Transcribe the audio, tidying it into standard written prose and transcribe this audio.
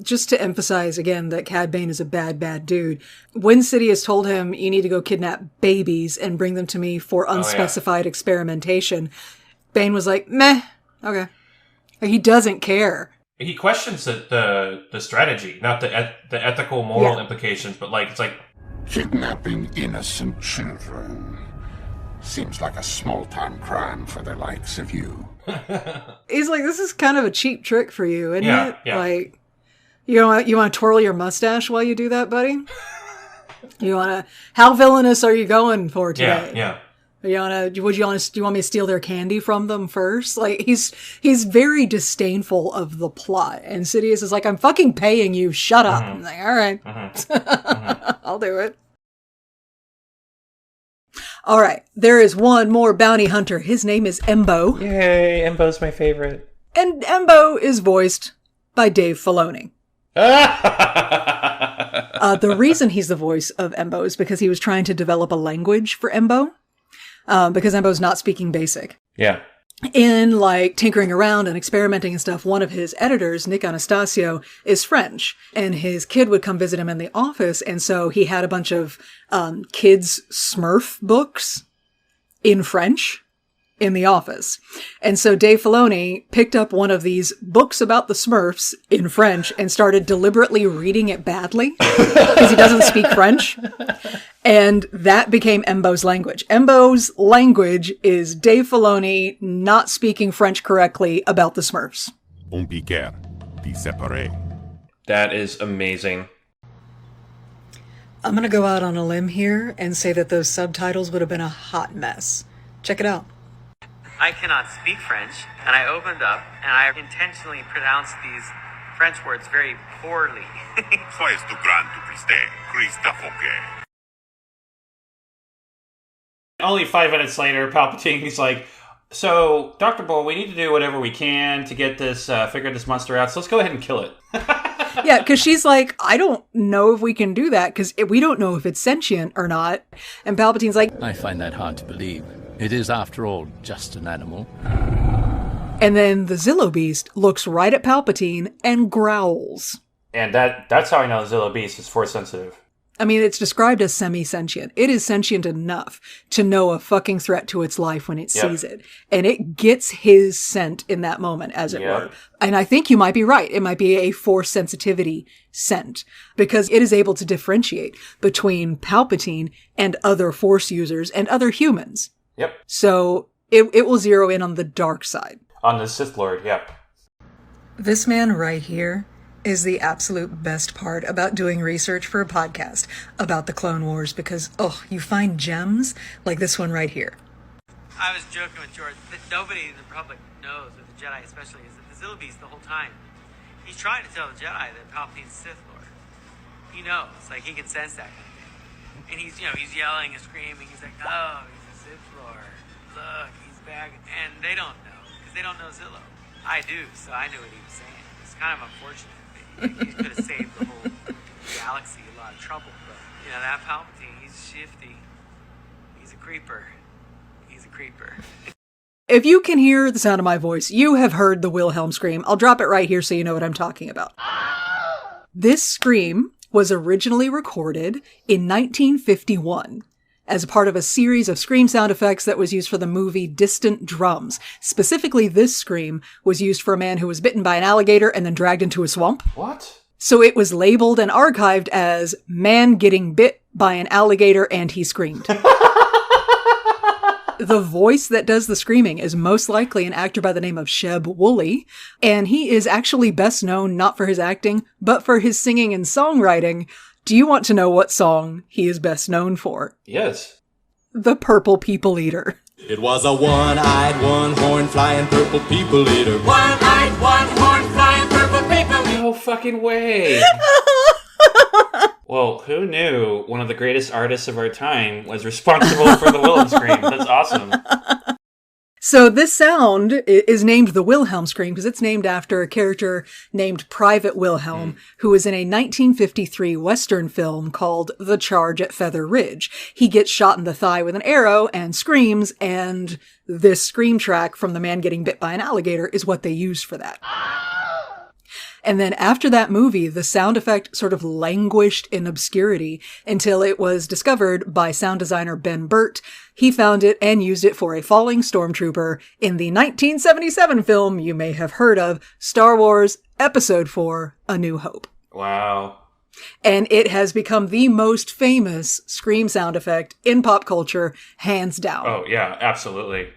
Just to emphasize again that Cad Bane is a bad, bad dude. When Sidious told him, you need to go kidnap babies and bring them to me for unspecified experimentation, Bane was like, meh, okay. He doesn't care. He questions the strategy, not the ethical, moral implications, but like, it's like... Kidnapping innocent children seems like a small-time crime for the likes of you. He's like, this is kind of a cheap trick for you, isn't it? Yeah. Like... You want to twirl your mustache while you do that, buddy? How villainous are you going for today? Yeah. Do you want me to steal their candy from them first? Like, he's very disdainful of the plot. And Sidious is like, I'm fucking paying you. Shut up. I'm like, all right. I'll do it. All right. There is one more bounty hunter. His name is Embo. Yay, Embo's my favorite. And Embo is voiced by Dave Filoni. The reason he's the voice of Embo is because he was trying to develop a language for Embo, because Embo's not speaking basic. Yeah. In, like, tinkering around and experimenting and stuff, one of his editors, Nick Anastasio, is French, and his kid would come visit him in the office, and so he had a bunch of kids' Smurf books in French in the office. And so Dave Filoni picked up one of these books about the Smurfs in French and started deliberately reading it badly because he doesn't speak French. And that became Embo's language. Embo's language is Dave Filoni not speaking French correctly about the Smurfs. On piquer, die séparé. That is amazing. I'm going to go out on a limb here and say that those subtitles would have been a hot mess. Check it out. I cannot speak French, and I opened up, and I intentionally pronounced these French words very poorly. Sois tu gran tu Christe, Christa Foke. Only 5 minutes later, Palpatine's like, so, Dr. Bull, we need to do whatever we can to get this, figure this monster out, so let's go ahead and kill it. Yeah, because she's like, I don't know if we can do that, because we don't know if it's sentient or not. And Palpatine's like, I find that hard to believe. It is, after all, just an animal. And then the Zillo Beast looks right at Palpatine and growls. And that's how I know Zillo Beast is force sensitive. I mean, it's described as semi-sentient. It is sentient enough to know a fucking threat to its life when it sees it. And it gets his scent in that moment, as it were. And I think you might be right. It might be a force sensitivity scent, because it is able to differentiate between Palpatine and other force users and other humans. Yep. So it will zero in on the dark side. On the Sith Lord, yep. This man right here is the absolute best part about doing research for a podcast about the Clone Wars, because, you find gems like this one right here. I was joking with George that nobody in the Republic knows, or the Jedi especially, is that the Zillo Beast the whole time, he's trying to tell the Jedi that Palpatine's Sith Lord. He knows, like, he can sense that kind of thing. And he's yelling and screaming, he's like, oh, he's a Sith Lord, look, he's back, and they don't know, because they don't know Zillo. I do, so I knew what he was saying. It's kind of unfortunate. He could have saved the whole galaxy a lot of trouble, but, that Palpatine, he's shifty. He's a creeper. If you can hear the sound of my voice, you have heard the Wilhelm scream. I'll drop it right here so you know what I'm talking about. This scream was originally recorded in 1951 as part of a series of scream sound effects that was used for the movie Distant Drums. Specifically, this scream was used for a man who was bitten by an alligator and then dragged into a swamp. What? So it was labeled and archived as man getting bit by an alligator and he screamed. The voice that does the screaming is most likely an actor by the name of Sheb Woolley, and he is actually best known not for his acting, but for his singing and songwriting. Do you want to know what song he is best known for? Yes. The Purple People Eater. It was a one-eyed, one-horn flying purple people eater. One-eyed, one-horn flying purple people eater. No fucking way. Well, who knew one of the greatest artists of our time was responsible for the Wilhelm scream? That's awesome. So this sound is named the Wilhelm scream because it's named after a character named Private Wilhelm, who was in a 1953 Western film called The Charge at Feather Ridge. He gets shot in the thigh with an arrow and screams, and this scream track from the man getting bit by an alligator is what they used for that. And then after that movie, the sound effect sort of languished in obscurity until it was discovered by sound designer Ben Burt. He found it and used it for a falling stormtrooper in the 1977 film you may have heard of, Star Wars Episode 4, A New Hope. Wow. And it has become the most famous scream sound effect in pop culture, hands down. Oh, yeah, absolutely.